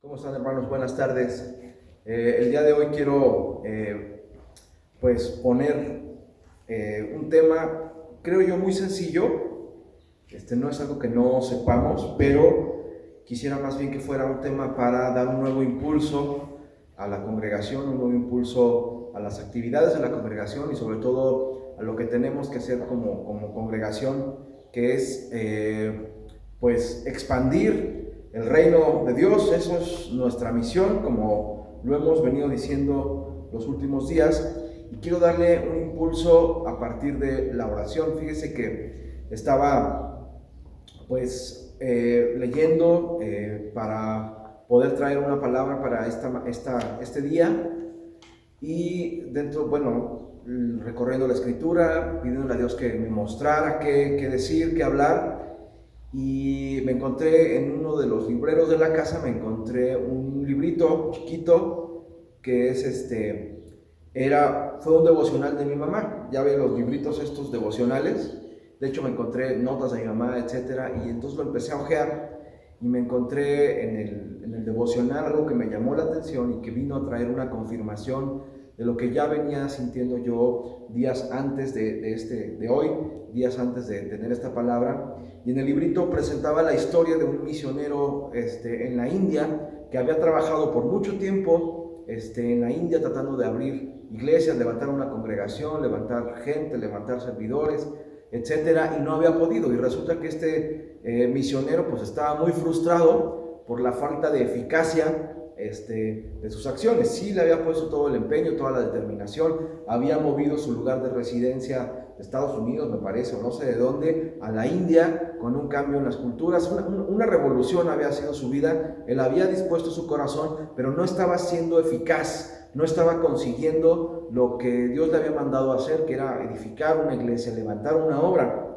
¿Cómo están, hermanos? Buenas tardes. El día de hoy quiero poner un tema, creo yo, muy sencillo. No es algo que no sepamos, pero quisiera más bien que fuera un tema para dar un nuevo impulso a la congregación, un nuevo impulso a las actividades de la congregación y sobre todo a lo que tenemos que hacer como congregación, que es expandir el reino de Dios. Eso es nuestra misión, como lo hemos venido diciendo los últimos días, y quiero darle un impulso a partir de la oración. Fíjese que estaba leyendo para poder traer una palabra para este día, y recorriendo la escritura, pidiéndole a Dios que me mostrara qué decir, qué hablar. Y me encontré en uno de los libreros de la casa, me encontré un librito chiquito que fue un devocional de mi mamá. Ya ve los libritos estos devocionales. De hecho, me encontré notas de mi mamá, etcétera, y entonces lo empecé a hojear y me encontré en el devocional algo que me llamó la atención y que vino a traer una confirmación de lo que ya venía sintiendo yo días antes de hoy, días antes de tener esta palabra. Y en el librito presentaba la historia de un misionero en la India, que había trabajado por mucho tiempo en la India tratando de abrir iglesias, levantar una congregación, levantar gente, levantar servidores, etcétera, y no había podido. Y resulta que misionero pues estaba muy frustrado por la falta de eficacia de sus acciones. Sí le había puesto todo el empeño, toda la determinación, había movido su lugar de residencia de Estados Unidos, me parece, o no sé de dónde, a la India, con un cambio en las culturas, una revolución había sido su vida. Él había dispuesto su corazón, pero no estaba siendo eficaz, no estaba consiguiendo lo que Dios le había mandado a hacer, que era edificar una iglesia, levantar una obra.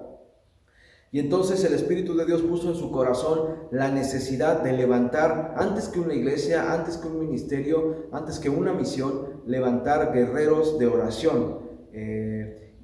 Y entonces el Espíritu de Dios puso en su corazón la necesidad de levantar, antes que una iglesia, antes que un ministerio, antes que una misión, levantar guerreros de oración.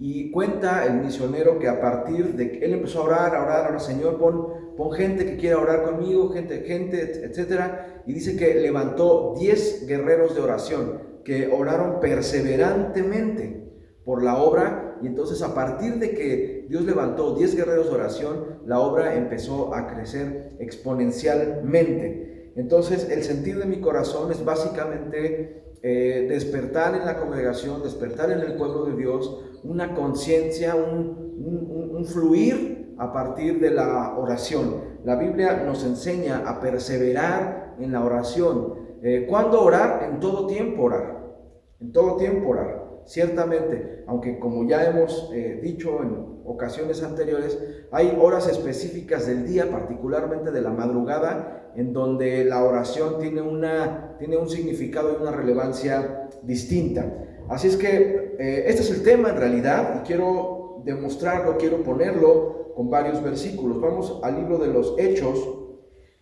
Y cuenta el misionero que a partir de que él empezó a orar, Señor, pon gente que quiera orar conmigo, gente, etcétera. Y dice que levantó 10 guerreros de oración que oraron perseverantemente por la obra. Y entonces, a partir de que Dios levantó 10 guerreros de oración, la obra empezó a crecer exponencialmente. Entonces, el sentir de mi corazón es básicamente despertar en la congregación, despertar en el pueblo de Dios una conciencia, un fluir a partir de la oración. La Biblia nos enseña a perseverar en la oración. ¿Cuándo orar? En todo tiempo orar. En todo tiempo orar. Ciertamente, aunque como ya hemos dicho en ocasiones anteriores, hay horas específicas del día, particularmente de la madrugada, en donde la oración tiene un significado y una relevancia distinta. Así es que este es el tema en realidad, y quiero demostrarlo, quiero ponerlo con varios versículos. Vamos al libro de los Hechos,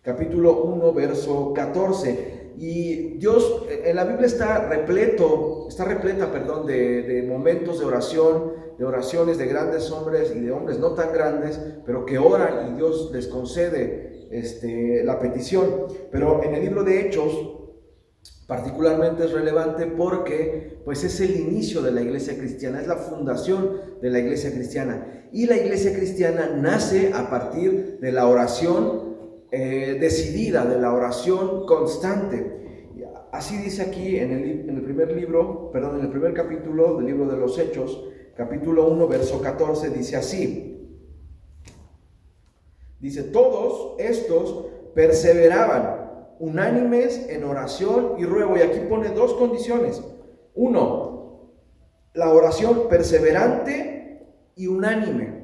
capítulo 1, verso 14. Y Dios, en la Biblia está repleta, de momentos de oración, de oraciones de grandes hombres y de hombres no tan grandes, pero que oran y Dios les concede la petición. Pero en el libro de Hechos particularmente es relevante porque pues es el inicio de la iglesia cristiana, es la fundación de la iglesia cristiana. Y la iglesia cristiana nace a partir de la oración decidida, de la oración constante. Así dice aquí en el primer capítulo del libro de los Hechos, capítulo 1, verso 14, dice así. Dice: todos estos perseveraban unánimes en oración y ruego. Y aquí pone dos condiciones. Uno, la oración perseverante y unánime.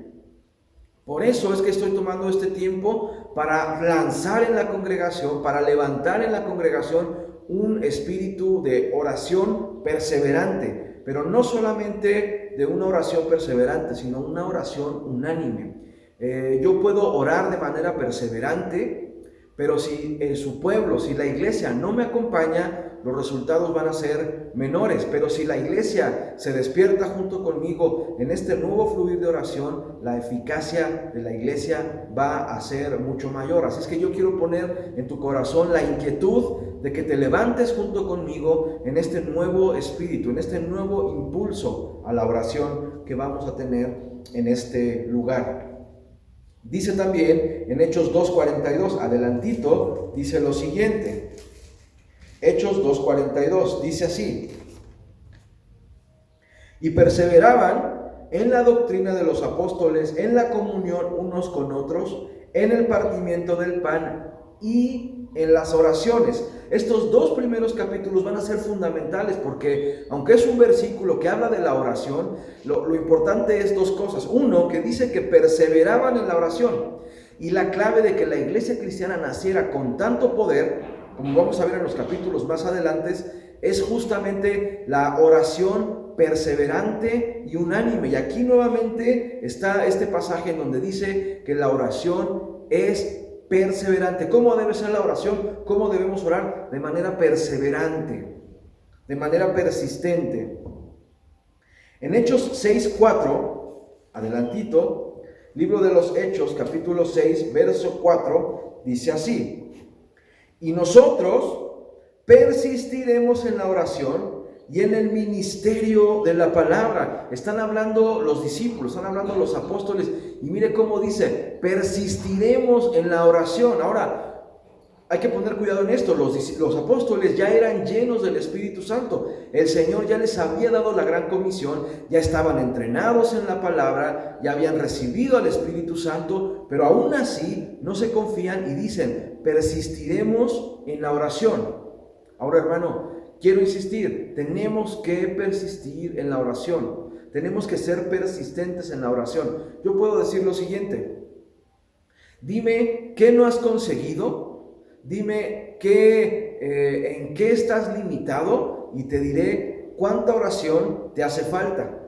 Por eso es que estoy tomando este tiempo para lanzar en la congregación, para levantar en la congregación un espíritu de oración perseverante, pero no solamente de una oración perseverante, sino una oración unánime. Yo puedo orar de manera perseverante, pero si su pueblo, si la iglesia no me acompaña, los resultados van a ser menores. Pero si la iglesia se despierta junto conmigo en este nuevo fluir de oración, la eficacia de la iglesia va a ser mucho mayor. Así es que yo quiero poner en tu corazón la inquietud de que te levantes junto conmigo en este nuevo espíritu, en este nuevo impulso a la oración que vamos a tener en este lugar. Dice también en Hechos 2:42, adelantito, dice lo siguiente. Hechos 2:42, dice así: y perseveraban en la doctrina de los apóstoles, en la comunión unos con otros, en el partimiento del pan y en las oraciones. Estos dos primeros capítulos van a ser fundamentales porque, aunque es un versículo que habla de la oración, lo importante es dos cosas. Uno, que dice que perseveraban en la oración. Y la clave de que la iglesia cristiana naciera con tanto poder, como vamos a ver en los capítulos más adelante, es justamente la oración perseverante y unánime. Y aquí nuevamente está este pasaje en donde dice que la oración es perseverante. ¿Cómo debe ser la oración? ¿Cómo debemos orar? De manera perseverante, de manera persistente. En Hechos 6:4, adelantito, libro de los Hechos, capítulo 6, verso 4, dice así: y nosotros persistiremos en la oración y en el ministerio de la palabra. Están hablando los discípulos, están hablando los apóstoles, y mire cómo dice: persistiremos en la oración. Ahora, hay que poner cuidado en esto. Los apóstoles ya eran llenos del Espíritu Santo. El Señor ya les había dado la gran comisión, ya estaban entrenados en la palabra, ya habían recibido al Espíritu Santo, pero aún así no se confían y dicen: persistiremos en la oración. Ahora, hermano, quiero insistir, tenemos que persistir en la oración. Tenemos que ser persistentes en la oración. Yo puedo decir lo siguiente: dime qué no has conseguido, dime en qué estás limitado y te diré cuánta oración te hace falta.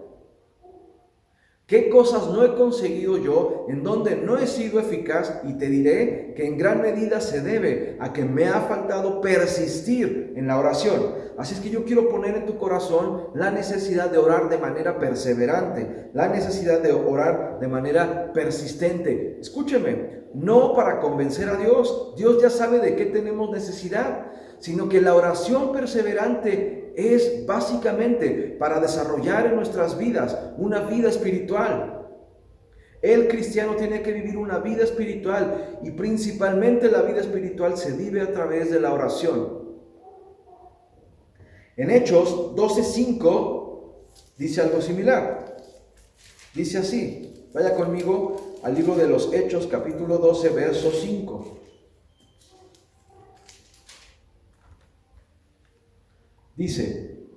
¿Qué cosas no he conseguido yo, en donde no he sido eficaz? Y te diré que en gran medida se debe a que me ha faltado persistir en la oración. Así es que yo quiero poner en tu corazón la necesidad de orar de manera perseverante, la necesidad de orar de manera persistente. Escúcheme, no para convencer a Dios. Dios ya sabe de qué tenemos necesidad, sino que la oración perseverante es básicamente para desarrollar en nuestras vidas una vida espiritual. El cristiano tiene que vivir una vida espiritual, y principalmente la vida espiritual se vive a través de la oración. En Hechos 12:5 dice algo similar. Dice así, vaya conmigo al libro de los Hechos, capítulo 12, verso 5. Dice: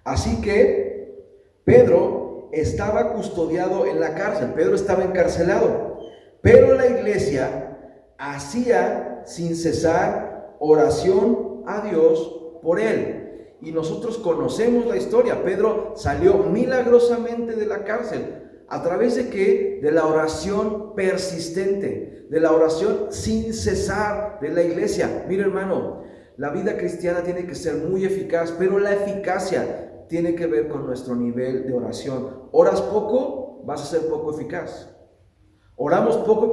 así que Pedro estaba custodiado en la cárcel. Pedro estaba encarcelado, pero la iglesia hacía sin cesar oración a Dios por él. Y nosotros conocemos la historia. Pedro salió milagrosamente de la cárcel. ¿A través de qué? De la oración persistente, de la oración sin cesar de la iglesia. Mira, hermano, la vida cristiana tiene que ser muy eficaz, pero la eficacia tiene que ver con nuestro nivel de oración. ¿Oras poco? Vas a ser poco eficaz. Oramos poco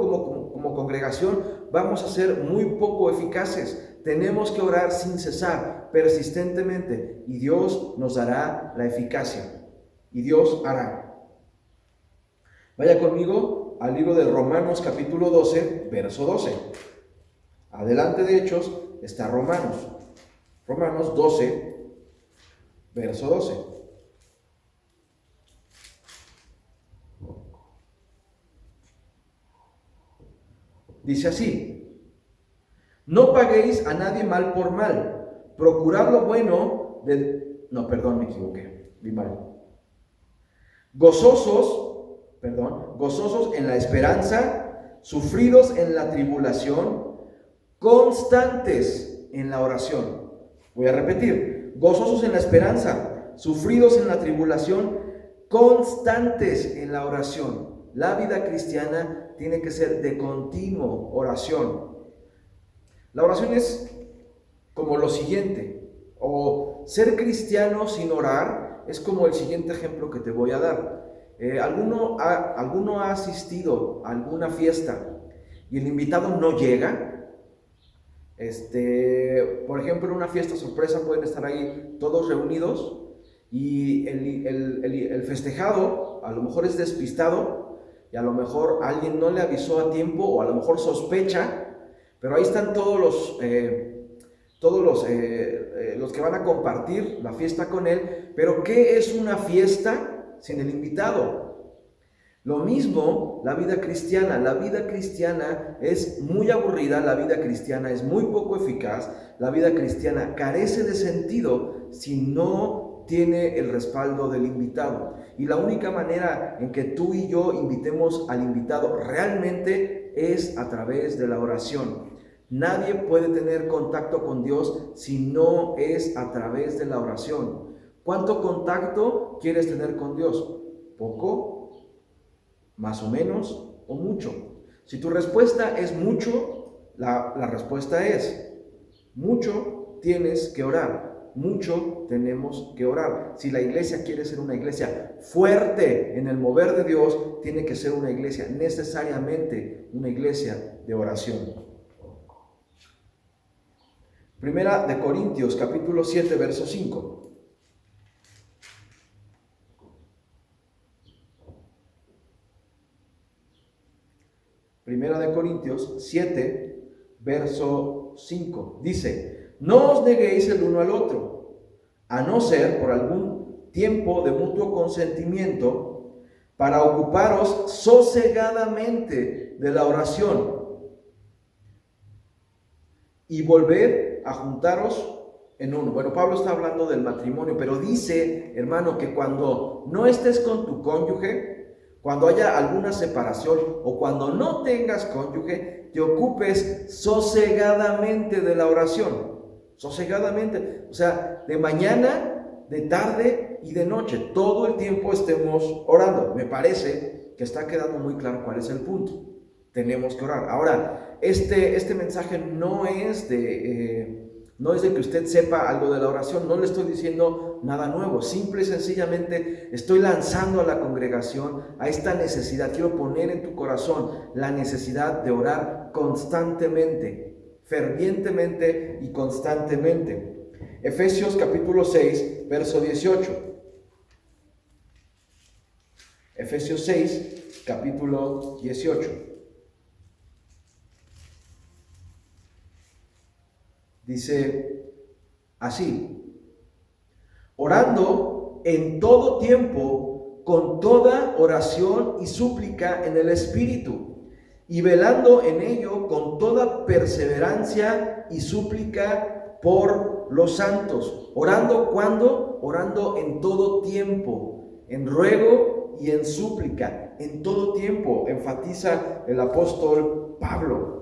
como congregación, vamos a ser muy poco eficaces. Tenemos que orar sin cesar, persistentemente, y Dios nos dará la eficacia. Y Dios hará. Vaya conmigo al libro de Romanos capítulo 12, verso 12. Adelante de Hechos está Romanos 12, verso 12. Dice así: no paguéis a nadie mal por mal, procurad lo bueno me equivoqué, vi mal. Gozosos en la esperanza, sufridos en la tribulación, constantes en la oración. Voy a repetir: gozosos en la esperanza, sufridos en la tribulación, constantes en la oración. La vida cristiana tiene que ser de continuo oración. La oración es como lo siguiente: O ser cristiano sin orar es como el siguiente ejemplo que te voy a dar. ¿Alguno ha asistido a alguna fiesta y el invitado no llega? Por ejemplo, en una fiesta sorpresa pueden estar ahí todos reunidos y el festejado a lo mejor es despistado y a lo mejor alguien no le avisó a tiempo o a lo mejor sospecha, pero ahí están todos los que van a compartir la fiesta con él. Pero ¿qué es una fiesta sin el invitado? Lo mismo la vida cristiana. La vida cristiana es muy aburrida, la vida cristiana es muy poco eficaz, la vida cristiana carece de sentido si no tiene el respaldo del invitado. Y la única manera en que tú y yo invitemos al invitado realmente es a través de la oración. Nadie puede tener contacto con Dios si no es a través de la oración. ¿Cuánto contacto quieres tener con Dios? ¿Poco? ¿Más o menos? ¿O mucho? Si tu respuesta es mucho, la respuesta es mucho. Tienes que orar, mucho tenemos que orar. Si la iglesia quiere ser una iglesia fuerte en el mover de Dios, tiene que ser una iglesia, necesariamente una iglesia de oración. Primera de Corintios, capítulo 7, verso 5. Primera de Corintios 7, verso 5. Dice: no os neguéis el uno al otro, a no ser por algún tiempo de mutuo consentimiento, para ocuparos sosegadamente de la oración, y volved a juntaros en uno. Bueno, Pablo está hablando del matrimonio, pero dice, hermano, que cuando no estés con tu cónyuge, cuando haya alguna separación o cuando no tengas cónyuge, te ocupes sosegadamente de la oración. Sosegadamente, o sea, de mañana, de tarde y de noche, todo el tiempo estemos orando. Me parece que está quedando muy claro cuál es el punto. Tenemos que orar. Ahora, este mensaje no es de que usted sepa algo de la oración. No le estoy diciendo nada nuevo. Simple y sencillamente estoy lanzando a la congregación a esta necesidad. Quiero poner en tu corazón la necesidad de orar constantemente, fervientemente y constantemente. Efesios capítulo 6, verso 18. Efesios 6, capítulo 18. Dice así: orando en todo tiempo, con toda oración y súplica en el Espíritu, y velando en ello con toda perseverancia y súplica por los santos. ¿Orando cuándo? Orando en todo tiempo, en ruego y en súplica, en todo tiempo, enfatiza el apóstol Pablo.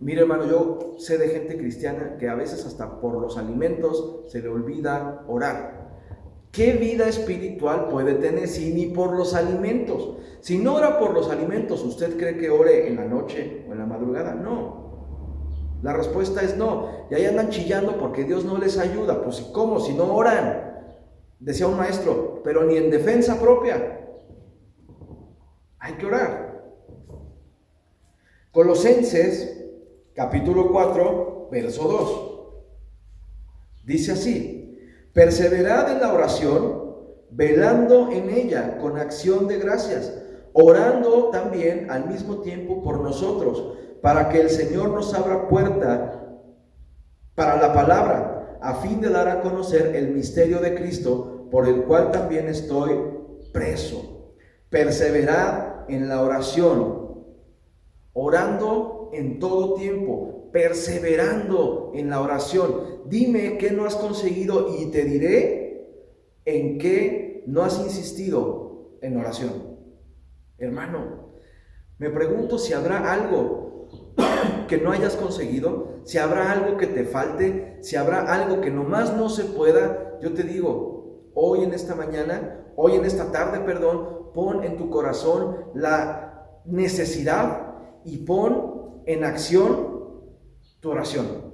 Mire, hermano, yo sé de gente cristiana que a veces hasta por los alimentos se le olvida orar. ¿Qué vida espiritual puede tener si ni por los alimentos? Si no ora por los alimentos, ¿usted cree que ore en la noche o en la madrugada? No. La respuesta es no. Y ahí andan chillando porque Dios no les ayuda. Pues ¿cómo? Si no oran. Decía un maestro, pero ni en defensa propia. Hay que orar. Colosenses capítulo 4, verso 2. Dice así: perseverad en la oración, velando en ella con acción de gracias, orando también al mismo tiempo por nosotros, para que el Señor nos abra puerta para la palabra, a fin de dar a conocer el misterio de Cristo, por el cual también estoy preso. Perseverad en la oración, orando en todo tiempo, perseverando en la oración. Dime qué no has conseguido y te diré en qué no has insistido en oración. Hermano, me pregunto si habrá algo que no hayas conseguido, si habrá algo que te falte, si habrá algo que nomás no se pueda. Yo te digo, hoy en esta tarde, pon en tu corazón la necesidad y pon en acción tu oración.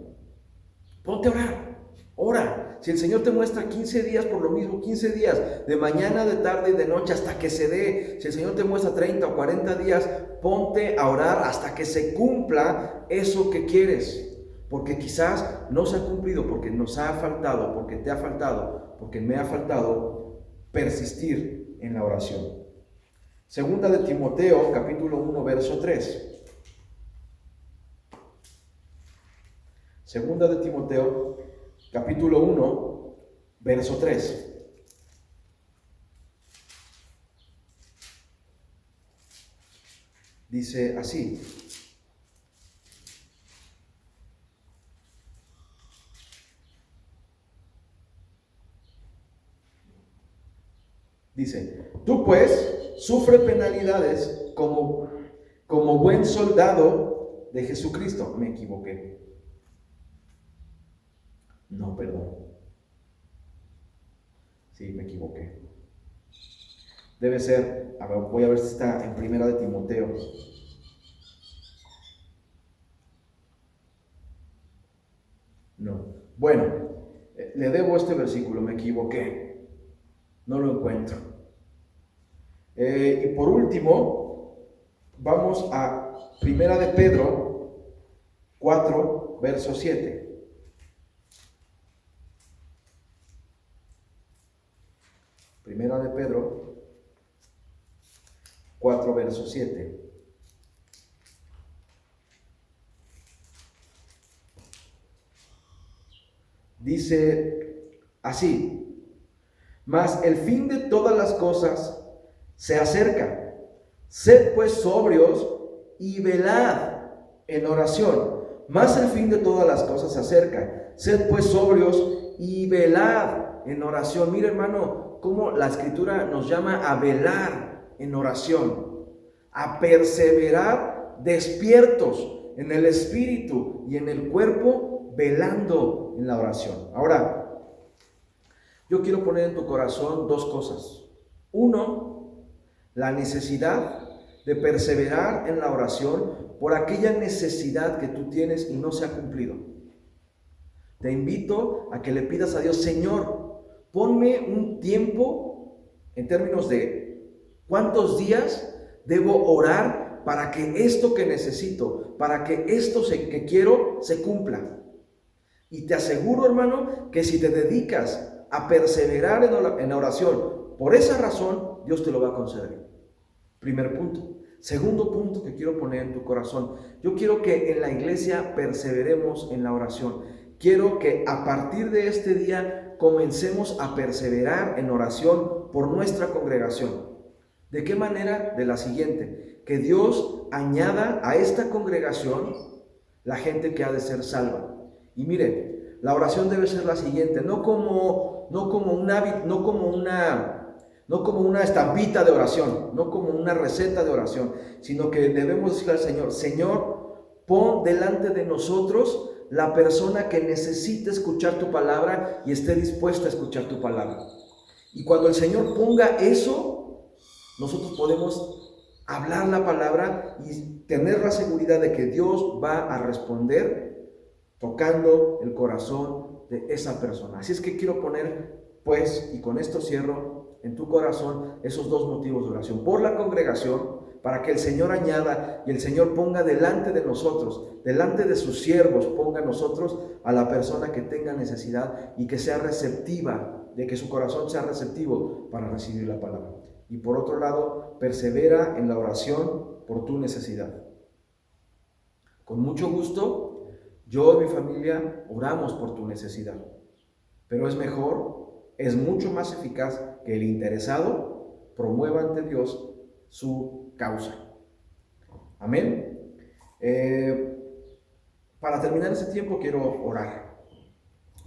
Ponte a orar. Ora. Si el Señor te muestra 15 días por lo mismo, 15 días, de mañana, de tarde y de noche hasta que se dé. Si el Señor te muestra 30 o 40 días, ponte a orar hasta que se cumpla eso que quieres. Porque quizás no se ha cumplido, porque nos ha faltado, porque te ha faltado, porque me ha faltado persistir en la oración. Segunda de Timoteo, capítulo 1, verso 3. Segunda de Timoteo, capítulo 1, verso 3. Dice así: dice, tú pues sufre penalidades como buen soldado de Jesucristo. Me equivoqué. No, perdón. Sí, me equivoqué. Debe ser, a ver, voy a ver si está en Primera de Timoteo. No. Bueno, le debo este versículo, me equivoqué. No lo encuentro. Y por último, vamos a Primera de Pedro 4, verso 7. Primera de Pedro 4, verso 7. Dice así: mas el fin de todas las cosas se acerca. Sed pues sobrios y velad en oración. Mas el fin de todas las cosas se acerca. Sed pues sobrios y velad en oración. Mira, hermano, cómo la Escritura nos llama a velar en oración, a perseverar despiertos en el espíritu y en el cuerpo, velando en la oración. Ahora, yo quiero poner en tu corazón dos cosas. Uno, la necesidad de perseverar en la oración por aquella necesidad que tú tienes y no se ha cumplido. Te invito a que le pidas a Dios: Señor, ponme un tiempo en términos de cuántos días debo orar para que esto que necesito, para que esto que quiero se cumpla. Y te aseguro, hermano, que si te dedicas a perseverar en la oración por esa razón, Dios te lo va a conceder. Primer punto. Segundo punto que quiero poner en tu corazón: yo quiero que en la iglesia perseveremos en la oración. Quiero que a partir de este día comencemos a perseverar en oración por nuestra congregación. ¿De qué manera? De la siguiente: que Dios añada a esta congregación la gente que ha de ser salva. Y mire, la oración debe ser la siguiente: no como una estampita de oración, no como una receta de oración, sino que debemos decirle al Señor: Señor, pon delante de nosotros la persona que necesite escuchar tu palabra y esté dispuesta a escuchar tu palabra. Y cuando el Señor ponga eso, nosotros podemos hablar la palabra y tener la seguridad de que Dios va a responder tocando el corazón de esa persona. Así es que quiero poner, pues, y con esto cierro, en tu corazón esos dos motivos de oración: por la congregación, para que el Señor añada y el Señor ponga delante de nosotros, delante de sus siervos, ponga a nosotros a la persona que tenga necesidad y que sea receptiva, de que su corazón sea receptivo para recibir la palabra. Y por otro lado, persevera en la oración por tu necesidad. Con mucho gusto, yo y mi familia oramos por tu necesidad, pero es mejor, es mucho más eficaz que el interesado promueva ante Dios su causa. Amén. Para terminar este tiempo quiero orar.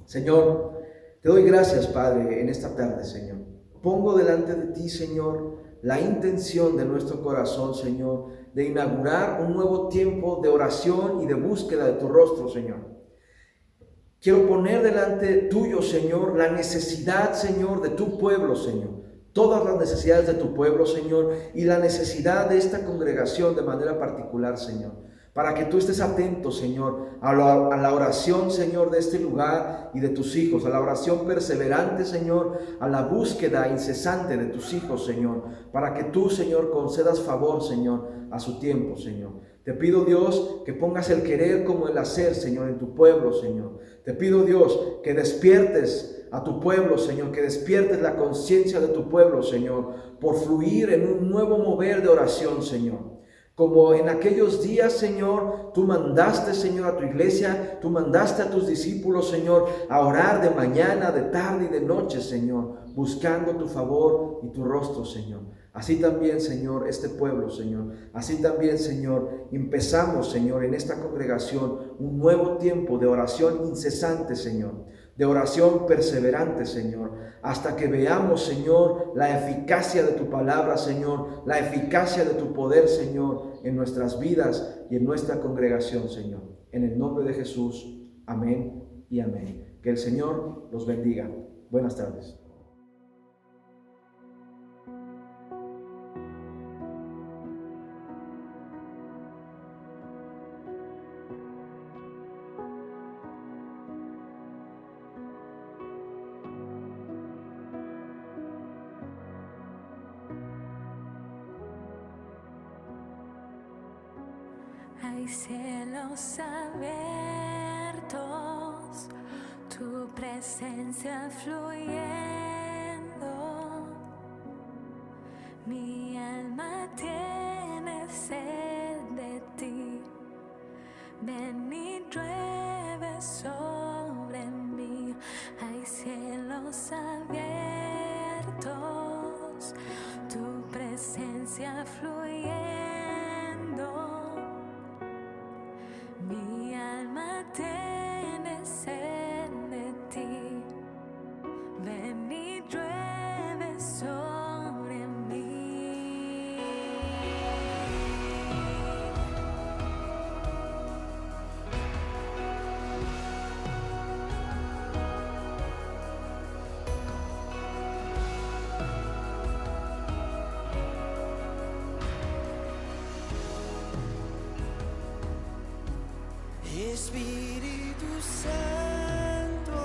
Señor, te doy gracias, Padre, en esta tarde, Señor. Pongo delante de ti, Señor, la intención de nuestro corazón, Señor, de inaugurar un nuevo tiempo de oración y de búsqueda de tu rostro, Señor. Quiero poner delante tuyo, Señor, la necesidad, Señor, de tu pueblo, Señor. Todas las necesidades de tu pueblo, Señor, y la necesidad de esta congregación de manera particular, Señor. para que tú estés atento, Señor, a la oración, Señor, de este lugar y de tus hijos, a la oración perseverante, Señor, a la búsqueda incesante de tus hijos, Señor, para que tú, Señor, concedas favor, Señor, a su tiempo, Señor. Te pido, Dios, que pongas el querer como el hacer, Señor, en tu pueblo, Señor. Te pido, Dios, que despiertes a tu pueblo, Señor, que despiertes la conciencia de tu pueblo, Señor, por fluir en un nuevo mover de oración, Señor. Como en aquellos días, Señor, tú mandaste, Señor, a tu iglesia, tú mandaste a tus discípulos, Señor, a orar de mañana, de tarde y de noche, Señor, buscando tu favor y tu rostro, Señor. Así también, Señor, este pueblo, Señor, así también, Señor, empezamos, Señor, en esta congregación un nuevo tiempo de oración incesante, Señor, de oración perseverante, Señor, hasta que veamos, Señor, la eficacia de tu palabra, Señor, la eficacia de tu poder, Señor, en nuestras vidas y en nuestra congregación, Señor. En el nombre de Jesús, amén y amén. Que el Señor los bendiga. Buenas tardes. Hay cielos abiertos, tu presencia fluyendo. Mi alma tiene sed de ti. Ven y llueve sobre mí. Hay cielos abiertos, tu presencia fluyendo. Mi alma tiene sed de ti, ven y llueve sobre mí. Espíritu Santo,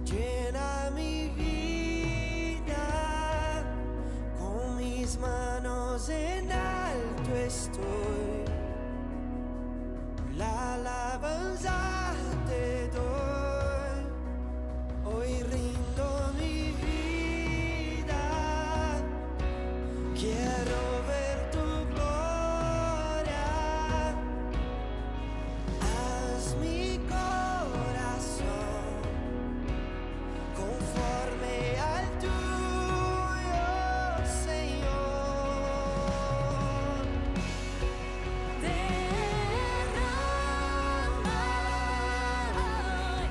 llena mi vida, con mis manos en alto estoy, la alabanza te doy, hoy rindo mi vida, quiero ver tu gloria. Haz mi corazón conforme al tuyo, Señor. Derrama hoy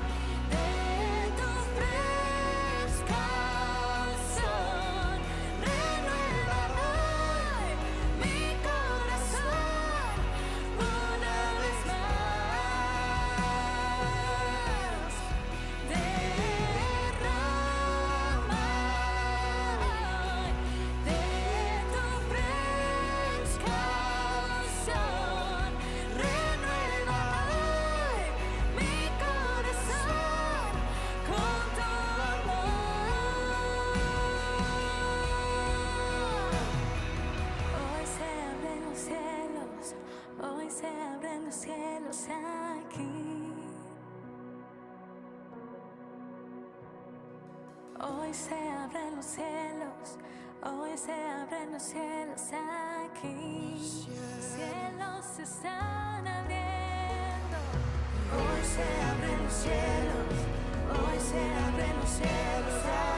de tu fresca unción, renueva hoy mi corazón una vez más. Derrama hoy de tu fresca unción, renueva hoy mi corazón con tu amor. Hoy se abren los cielos, hoy se abren los cielos aquí. Hoy se abren los cielos, hoy se abren los cielos aquí. Cielos se están abriendo. Hoy se abren los cielos, hoy se abren los cielos aquí.